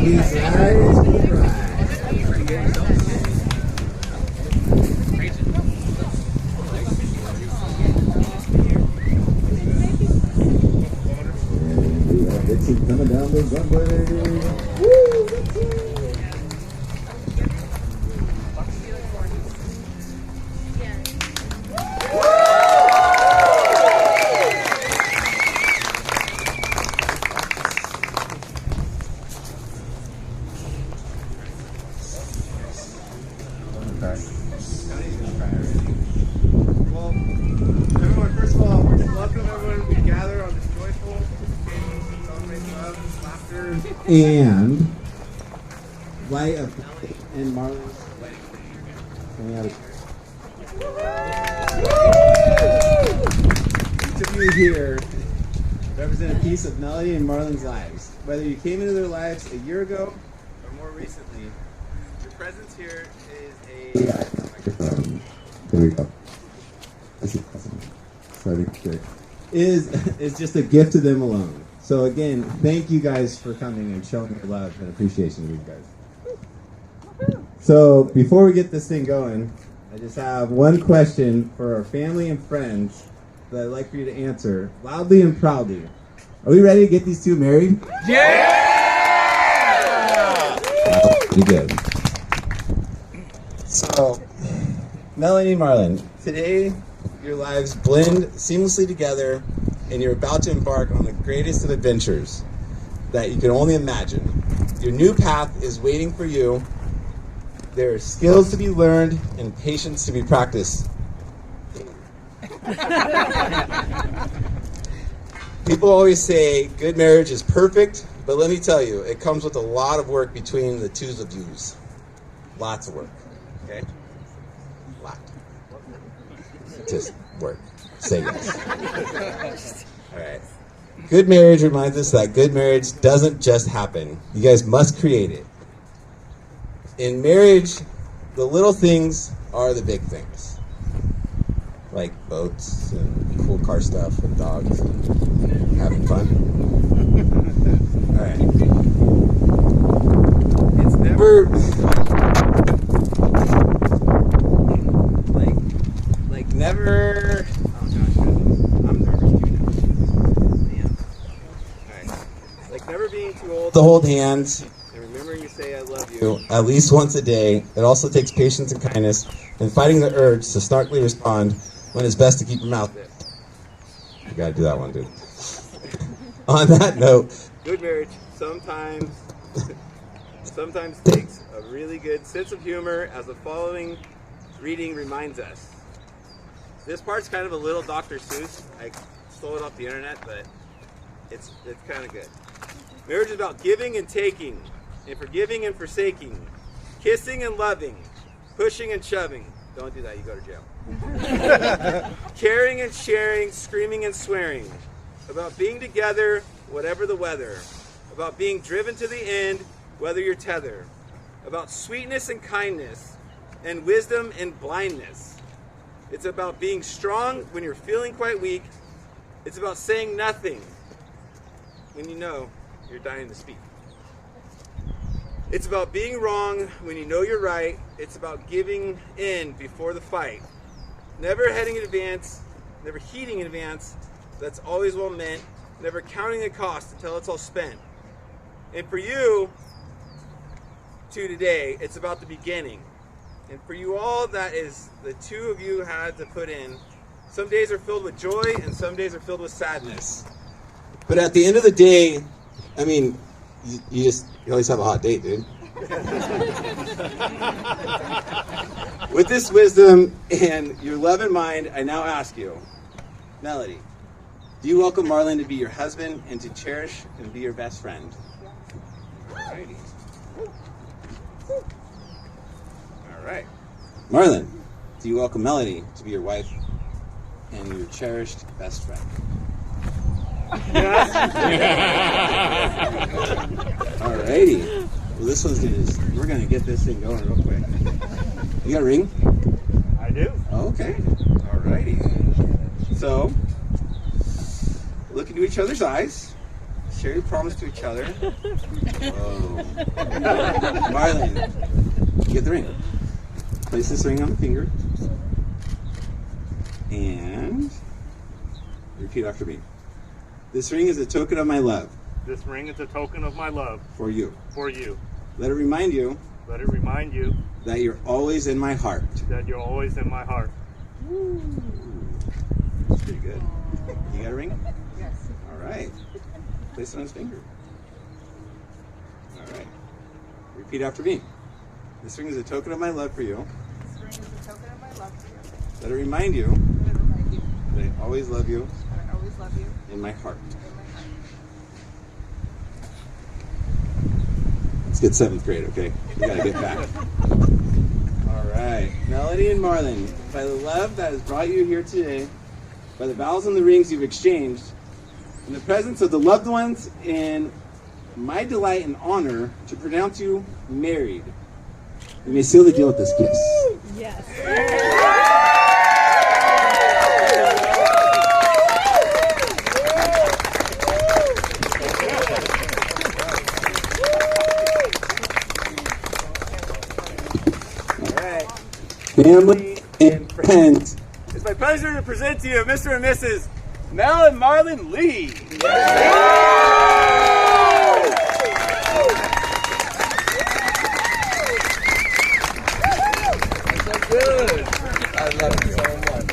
These eyes for the bride. Dixie coming down the runway. Woo! Well, everyone, first of all, welcome everyone. We gather on this joyful occasion to celebrate love, laughter, And light of and Marlin's wedding coming out of each of you here represent a piece of Melody and Marlin's lives. Whether you came into their lives a year ago or more recently, your presence here is a microphone. There we go. This is awesome. Starting quick. Is just a gift to them alone. So again, thank you guys for coming and showing your love and appreciation to these guys. So before we get this thing going, I just have one question for our family and friends that I'd like for you to answer loudly and proudly. Are we ready to get these two married? Yeah! Pretty good. So, Melanie and Marlin, today your lives blend seamlessly together and you're about to embark on the greatest of adventures that you can only imagine. Your new path is waiting for you. There are skills to be learned and patience to be practiced. People always say good marriage is perfect, but let me tell you, it comes with a lot of work between the twos of yous. Lots of work. Okay? Lot. Just work. Say yes. All right. Good marriage reminds us that good marriage doesn't just happen. You guys must create it. In marriage, the little things are the big things. Like boats and cool car stuff and dogs and having fun. All right. It's never like never. Oh gosh, I'm nervous too now. Man. All right. Like never being too old to hold hands and remembering to say I love you at least once a day. It also takes patience and kindness and fighting the urge to snarkily respond when it's best to keep your mouth shut. You gotta do that one, dude. On that note, good marriage sometimes takes a really good sense of humor, as the following reading reminds us. This part's kind of a little Dr. Seuss. I stole it off the internet, but it's kind of good. Marriage is about giving and taking, and forgiving and forsaking, kissing and loving, pushing and shoving. Don't do that, you go to jail. Caring and sharing, screaming and swearing. About being together, whatever the weather. About being driven to the end, whether you're tether. About sweetness and kindness, and wisdom and blindness. It's about being strong when you're feeling quite weak. It's about saying nothing when you know you're dying to speak. It's about being wrong when you know you're right. It's about giving in before the fight. Never heading in advance, never heeding in advance. That's always well meant. Never counting the cost until it's all spent. And for you, to today, it's about the beginning. And for you all, that is the two of you had to put in. Some days are filled with joy and some days are filled with sadness. But at the end of the day, I mean, you always have a hot date, dude. With this wisdom and your love in mind, I now ask you, Melody, do you welcome Marlin to be your husband and to cherish and be your best friend? Alrighty. All right. Marlin, do you welcome Melody to be your wife and your cherished best friend? Alrighty. Well, this one's we're gonna get this thing going real quick. You got a ring? I do. Okay. Alrighty. So, look into each other's eyes. share your promise to each other. Whoa. Marlin, get the ring. Place this ring on the finger. And repeat after me. This ring is a token of my love. This ring is a token of my love for you. For you. Let it remind you. Let it remind you that you're always in my heart. That you're always in my heart. Woo. That's pretty good. You got a ring? Yes. All right. Place it on his finger. All right. Repeat after me. This ring is a token of my love for you. This ring is a token of my love for you. Let it remind you. Let it remind you that I always love you. that I always love you in my heart. in my heart. Let's get 7th grade, okay? We gotta get back. All right. Melody and Marlin, by the love that has brought you here today, by the vows and the rings you've exchanged, in the presence of the loved ones, and my delight and honor to pronounce you married, you may seal the deal with this kiss. Yes. Family and friends. It's my pleasure to present to you Mr. and Mrs. Mel and Marlin Lee. So good. I love it so much.